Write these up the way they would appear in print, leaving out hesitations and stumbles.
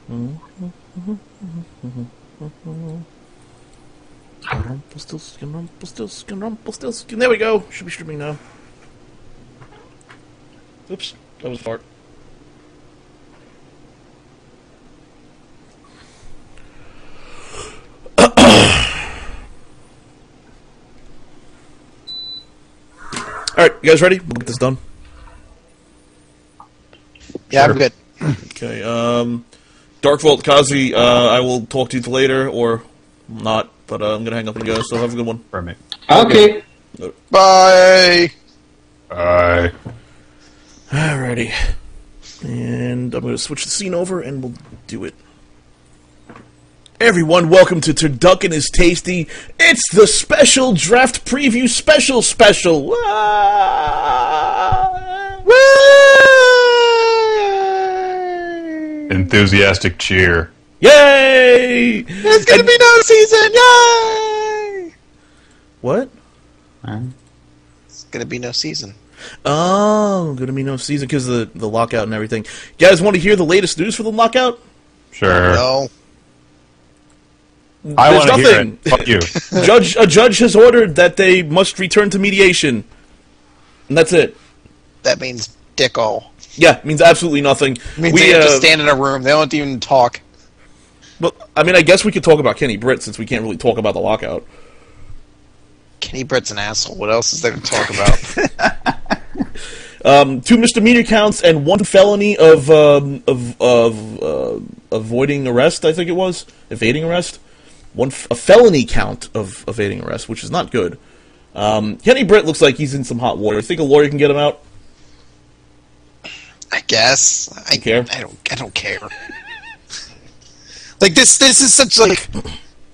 Rumpelstiltskin. There we go. Should be streaming now. Oops, that was a fart. Alright, you guys ready? We'll get this done. Yeah, sure. I'm good. Okay, Dark Vault, Kazi, I will talk to you later, or not, but I'm gonna hang up and go, so have a good one. Right, okay. Bye! Bye. Alrighty. And I'm gonna switch the scene over, and we'll do it. Everyone, welcome to Turduckin is Tasty. It's the special draft preview special. Woo! Enthusiastic cheer. Yay! There's gonna be no season! Yay! What? It's gonna be no season. Oh, gonna be no season because of the lockout and everything. You guys want to hear the latest news for the lockout? Sure. No. I want to hear it. Fuck you. A judge has ordered that they must return to mediation. And that's it. That means dick all. Yeah, it means absolutely nothing. It means they have to stand in a room. They don't even talk. Well, I mean, I guess we could talk about Kenny Britt since we can't really talk about the lockout. Kenny Britt's an asshole. What else is there to talk about? 2 misdemeanor counts and 1 felony of avoiding arrest, I think it was. Evading arrest. A felony count of evading arrest, which is not good. Kenny Britt looks like he's in some hot water. You think a lawyer can get him out? I guess. I care. I don't care. Like this is such like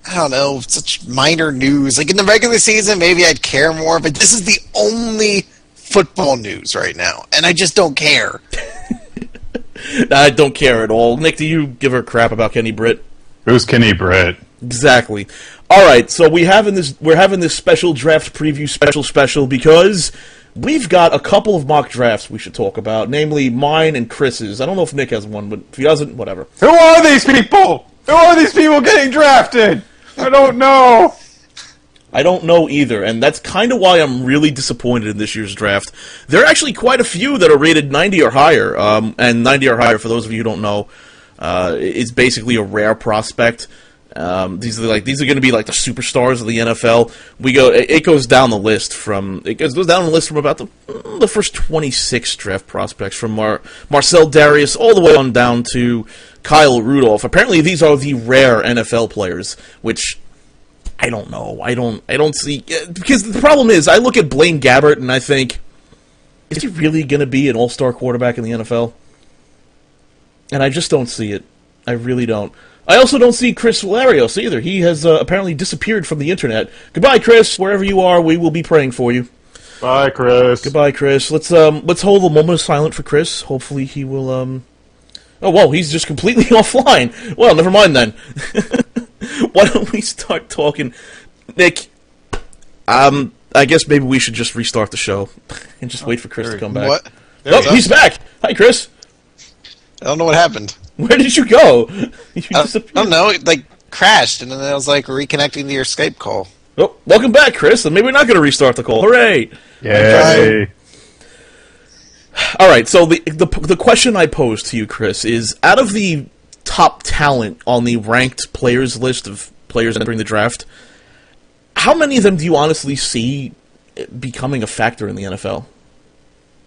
I don't know, such minor news. Like in the regular season, maybe I'd care more, but this is the only football news right now, and I just don't care. I don't care at all. Nick, do you give her crap about Kenny Britt? Who's Kenny Britt? Exactly. All right, so we're having this special draft preview special because we've got a couple of mock drafts we should talk about, namely mine and Chris's. I don't know if Nick has one, but if he doesn't, whatever. Who are these people? Who are these people getting drafted? I don't know. I don't know either, and that's kind of why I'm really disappointed in this year's draft. There are actually quite a few that are rated 90 or higher, and 90 or higher, for those of you who don't know, is basically a rare prospect. These are going to be like the superstars of the NFL. It goes down the list from about the first 26 draft prospects, from Marcel Darius all the way on down to Kyle Rudolph. Apparently, these are the rare NFL players, which I don't know. I don't see, because the problem is I look at Blaine Gabbert and I think, is he really going to be an all-star quarterback in the NFL? And I just don't see it. I really don't. I also don't see Chris Valerios either. He has apparently disappeared from the internet. Goodbye, Chris. Wherever you are, we will be praying for you. Bye, Chris. Goodbye, Chris. Let's hold a moment of silence for Chris. Hopefully he will. Oh, whoa! He's just completely offline. Well, never mind then. Why don't we start talking, Nick? I guess maybe we should just restart the show and just wait for Chris to come back. What? Oh, he's back. Hi, Chris. I don't know what happened. Where did you go? I don't know. It crashed, and then I was reconnecting to your Skype call. Oh, welcome back, Chris. And maybe we're not going to restart the call. Hooray! Yay! All right. So the question I pose to you, Chris, is out of the top talent on the ranked players list of players entering the draft, how many of them do you honestly see becoming a factor in the NFL?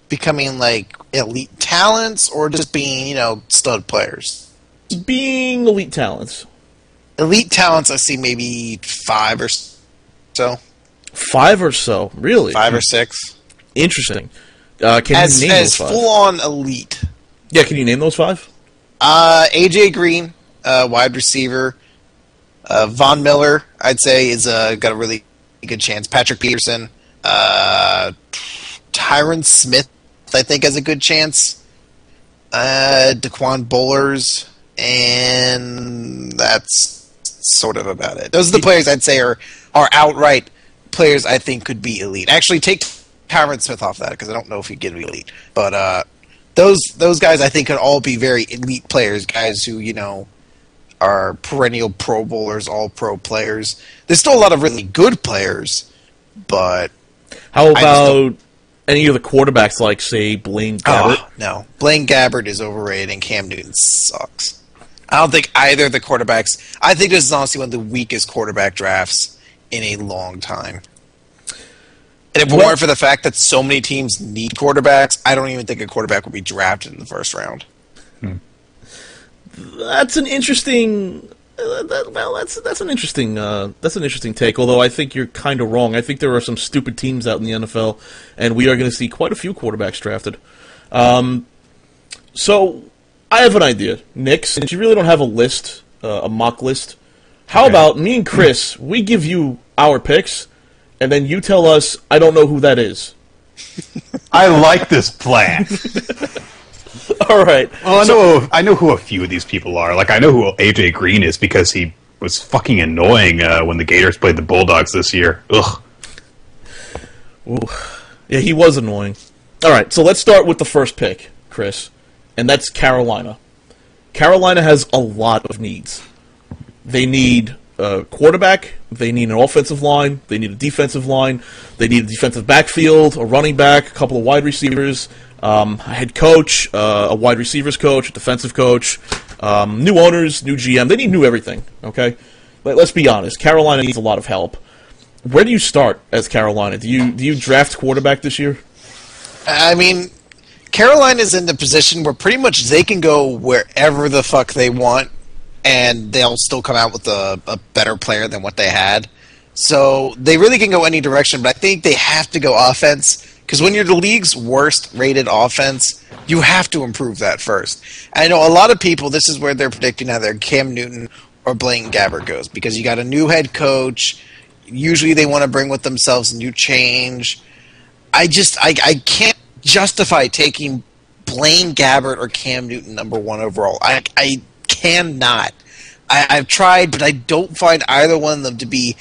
Becoming elite talents, or just being stud players? Being elite talents. Elite talents, I see maybe 5 or so. 5 or so, really? 5 or 6. Interesting. Can you name those 5? Full on elite. Yeah, can you name those 5? AJ Green, wide receiver. Von Miller, I'd say, is got a really good chance. Patrick Peterson. Tyron Smith, I think, has a good chance. Daquan Bowlers, and that's sort of about it. Those are the players I'd say are outright players I think could be elite. Actually, take Tyron Smith off that because I don't know if he'd get elite. But those guys I think could all be very elite players, guys who are perennial Pro Bowlers, all-pro players. There's still a lot of really good players, but How about any of the quarterbacks, like, say, Blaine Gabbert? Oh, no. Blaine Gabbert is overrated, and Cam Newton sucks. I don't think either of the quarterbacks... I think this is honestly one of the weakest quarterback drafts in a long time. And if it weren't for the fact that so many teams need quarterbacks, I don't even think a quarterback would be drafted in the first round. That's an interesting... that's an interesting take. Although I think you're kind of wrong. I think there are some stupid teams out in the NFL, and we are going to see quite a few quarterbacks drafted. So I have an idea, Nick. Since you really don't have a list, a mock list, how about me and Chris? We give you our picks, and then you tell us. I don't know who that is. I like this plan. All right. Well, I know who a few of these people are. Like, I know who AJ Green is because he was fucking annoying when the Gators played the Bulldogs this year. Ugh. Ooh. Yeah, he was annoying. All right, so let's start with the first pick, Chris, and that's Carolina. Carolina has a lot of needs. They need a quarterback, they need an offensive line, they need a defensive line, they need a defensive backfield, a running back, a couple of wide receivers, a head coach, a wide receivers coach, a defensive coach, new owners, new GM. They need new everything, okay? Let's be honest. Carolina needs a lot of help. Where do you start as Carolina? Do you draft quarterback this year? I mean, Carolina's in the position where pretty much they can go wherever the fuck they want, and they'll still come out with a better player than what they had. So they really can go any direction, but I think they have to go offense, because when you're the league's worst rated offense, you have to improve that first. And I know a lot of people, this is where they're predicting either Cam Newton or Blaine Gabbert goes, because you got a new head coach. Usually they want to bring with themselves a new change. I can't justify taking Blaine Gabbert or Cam Newton #1 overall. I cannot. I've tried, but I don't find either one of them to be,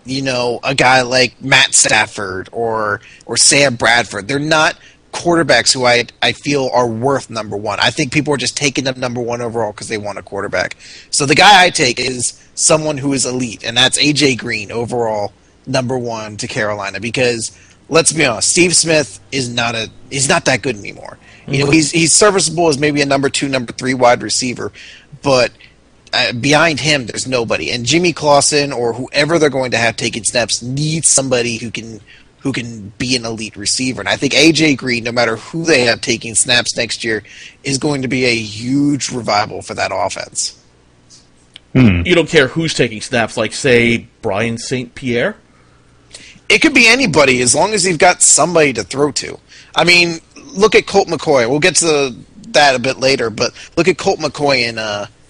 a guy like Matt Stafford or Sam Bradford. They're not quarterbacks who I feel are worth #1. I think people are just taking them #1 overall because they want a quarterback. So the guy I take is someone who is elite, and that's AJ Green overall #1 to Carolina, because let's be honest, Steve Smith is not that good anymore. He's serviceable as maybe a #2, #3 wide receiver, but behind him, there's nobody. And Jimmy Clausen or whoever they're going to have taking snaps needs somebody who can be an elite receiver. And I think AJ Green, no matter who they have taking snaps next year, is going to be a huge revival for that offense. You don't care who's taking snaps, like, say, Brian St. Pierre? It could be anybody as long as you've got somebody to throw to. I mean, look at Colt McCoy. We'll get to that a bit later, but look at Colt McCoy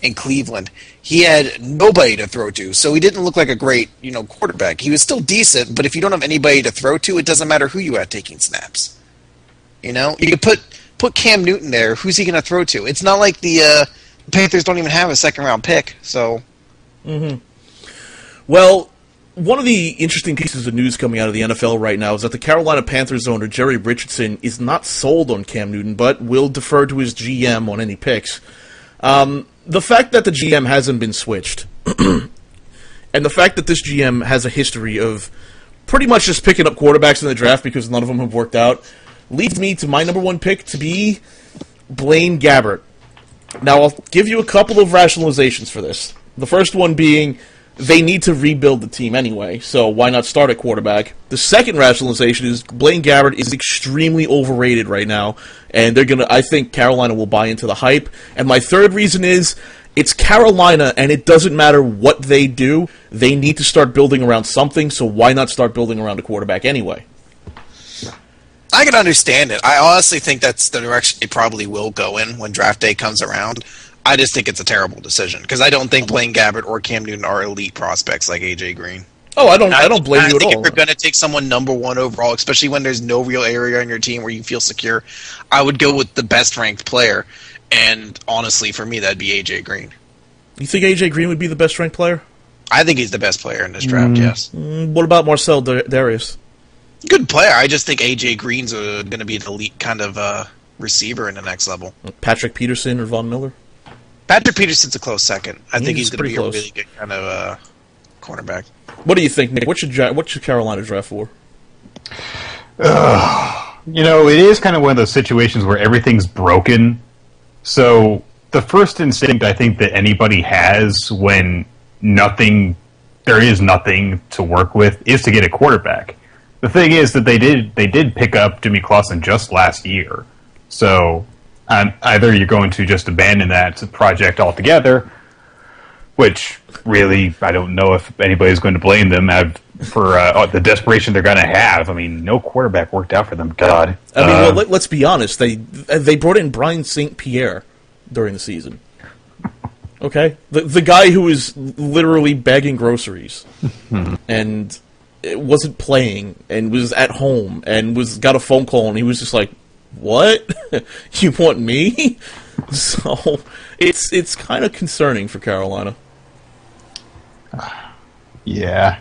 in Cleveland. He had nobody to throw to, so he didn't look like a great, quarterback. He was still decent, but if you don't have anybody to throw to, it doesn't matter who you have taking snaps. You could put Cam Newton there. Who's he going to throw to? It's not like the Panthers don't even have a second-round pick, so... Well, one of the interesting pieces of news coming out of the NFL right now is that the Carolina Panthers owner, Jerry Richardson, is not sold on Cam Newton, but will defer to his GM on any picks. The fact that the GM hasn't been switched, and the fact that this GM has a history of pretty much just picking up quarterbacks in the draft because none of them have worked out, leads me to my #1 pick to be Blaine Gabbert. Now, I'll give you a couple of rationalizations for this. The first one being, they need to rebuild the team anyway, so why not start at quarterback? The second rationalization is Blaine Gabbert is extremely overrated right now, and I think Carolina will buy into the hype. And my third reason is, it's Carolina, and it doesn't matter what they do, they need to start building around something, so why not start building around a quarterback anyway? I can understand it. I honestly think that's the direction they probably will go in when draft day comes around. I just think it's a terrible decision, because I don't think Blaine Gabbert or Cam Newton are elite prospects like AJ Green. Oh, I don't blame you at all. I think if you're going to take someone #1 overall, especially when there's no real area on your team where you feel secure, I would go with the best ranked player. And honestly, for me, that'd be AJ Green. You think AJ Green would be the best ranked player? I think he's the best player in this draft, yes. What about Marcel Darius? Good player. I just think AJ Green's going to be an elite kind of receiver in the next level. Patrick Peterson or Von Miller? Patrick Peterson's a close second. I think he's going to pretty be close. a really good kind of cornerback. What do you think, Nick? What should Carolina draft for? It is kind of one of those situations where everything's broken. So the first instinct I think that anybody has when there is nothing to work with is to get a quarterback. The thing is that they did pick up Jimmy Clausen just last year. So either you're going to just abandon that project altogether, which really I don't know if anybody's going to blame them for the desperation they're going to have. I mean, no quarterback worked out for them. God. I mean, let's be honest. They brought in Brian St. Pierre during the season. Okay, the guy who was literally bagging groceries and wasn't playing and was at home and got a phone call and he was just like, "What? You want me?" So it's kind of concerning for Carolina. Yeah.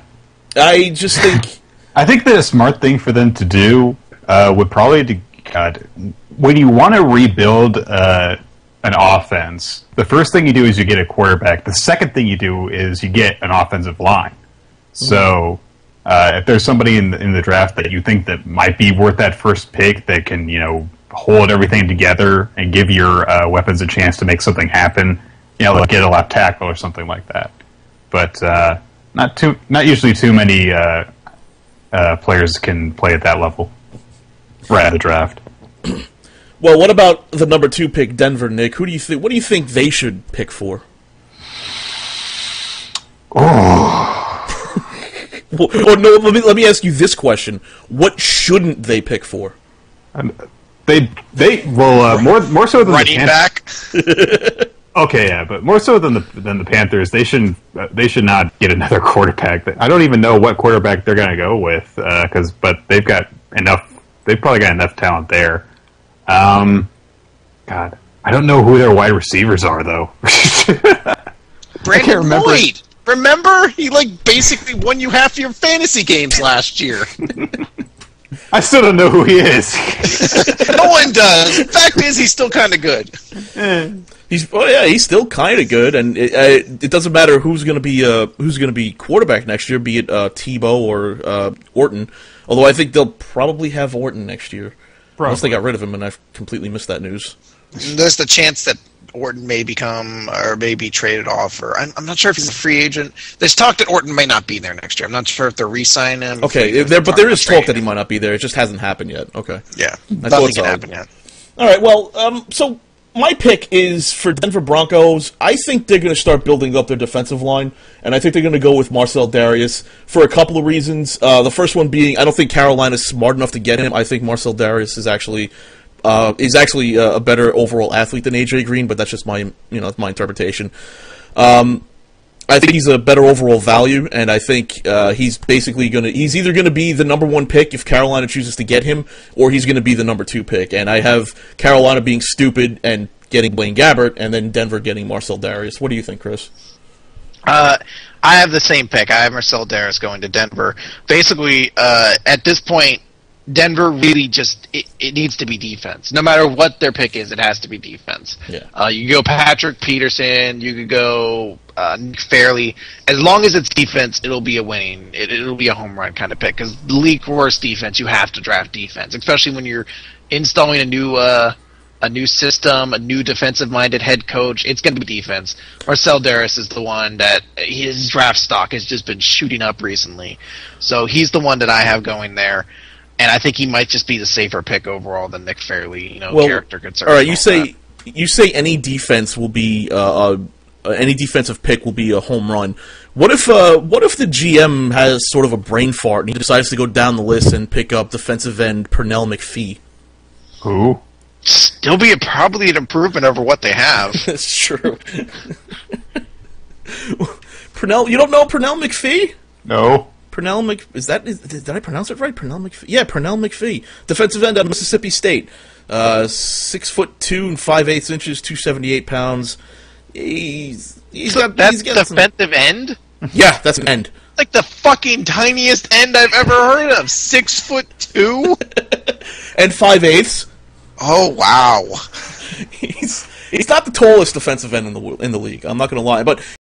I just think... I think that a smart thing for them to do would probably be... when you want to rebuild an offense, the first thing you do is you get a quarterback. The second thing you do is you get an offensive line. So if there's somebody in the draft that you think that might be worth that first pick that can, hold everything together and give your weapons a chance to make something happen, like get a left tackle or something like that. But not usually too many players can play at that level right at the draft. Well, what about the number 2 pick, Denver, Nick? What do you think they should pick for? Well, no, let me ask you this question: what shouldn't they pick for? More so than running the back. Okay, yeah, but more so than the Panthers, they should not get another quarterback. I don't even know what quarterback they're going to go with, but they've got enough. They've probably got enough talent there. God, I don't know who their wide receivers are though. Brandon Lloyd. Remember, he basically won you half your fantasy games last year. I still don't know who he is. No one does. Fact is, he's still kind of good. He's still kind of good, and it doesn't matter who's going to be quarterback next year, be it Tebow or Orton. Although I think they'll probably have Orton next year, unless they got rid of him, and I've completely missed that news. There's the chance that Orton may become or may be traded off, or I'm not sure if he's a free agent. There's talk that Orton may not be there next year. I'm not sure if they're re-signing him. Okay, but there is talk that he might not be there. It just hasn't happened yet. Okay. Yeah, nothing can happen yet. All right, well, so my pick is for Denver Broncos. I think they're going to start building up their defensive line, and I think they're going to go with Marcel Darius for a couple of reasons. The first one being, I don't think Carolina's smart enough to get him. I think Marcel Darius is actually a better overall athlete than AJ Green, but that's just my my interpretation. I think he's a better overall value, and I think he's either gonna be the number 1 pick if Carolina chooses to get him, or he's gonna be the number 2 pick. And I have Carolina being stupid and getting Blaine Gabbert, and then Denver getting Marcel Darius. What do you think, Chris? I have the same pick. I have Marcel Darius going to Denver. Basically, at this point, Denver really just it needs to be defense. No matter what their pick is, it has to be defense. Yeah. You go Patrick Peterson, you could go Nick Fairley. As long as it's defense, it'll be a winning. It'll be a home run kind of pick because the league worst defense. You have to draft defense, especially when you're installing a new system, a new defensive-minded head coach. It's going to be defense. Marcel Darius is the one that his draft stock has just been shooting up recently, so he's the one that I have going there. And I think he might just be the safer pick overall than Nick Fairley, character concern. All right, you say any defense will be any defensive pick will be a home run. What if the GM has sort of a brain fart and he decides to go down the list and pick up defensive end Pernell McPhee? Who? Still be probably an improvement over what they have. That's true. Pernell, you don't know Pernell McPhee? No. Did I pronounce it right? Pernell McPhee? Yeah, Pernell McPhee. Defensive end out of Mississippi State. 6'2" and 5/8 inches, 278 pounds. He's got defensive end? Yeah, that's an end. Like the fucking tiniest end I've ever heard of. 6'2"? And 5/8. Oh wow. He's he's not the tallest defensive end in the league. I'm not going to lie, but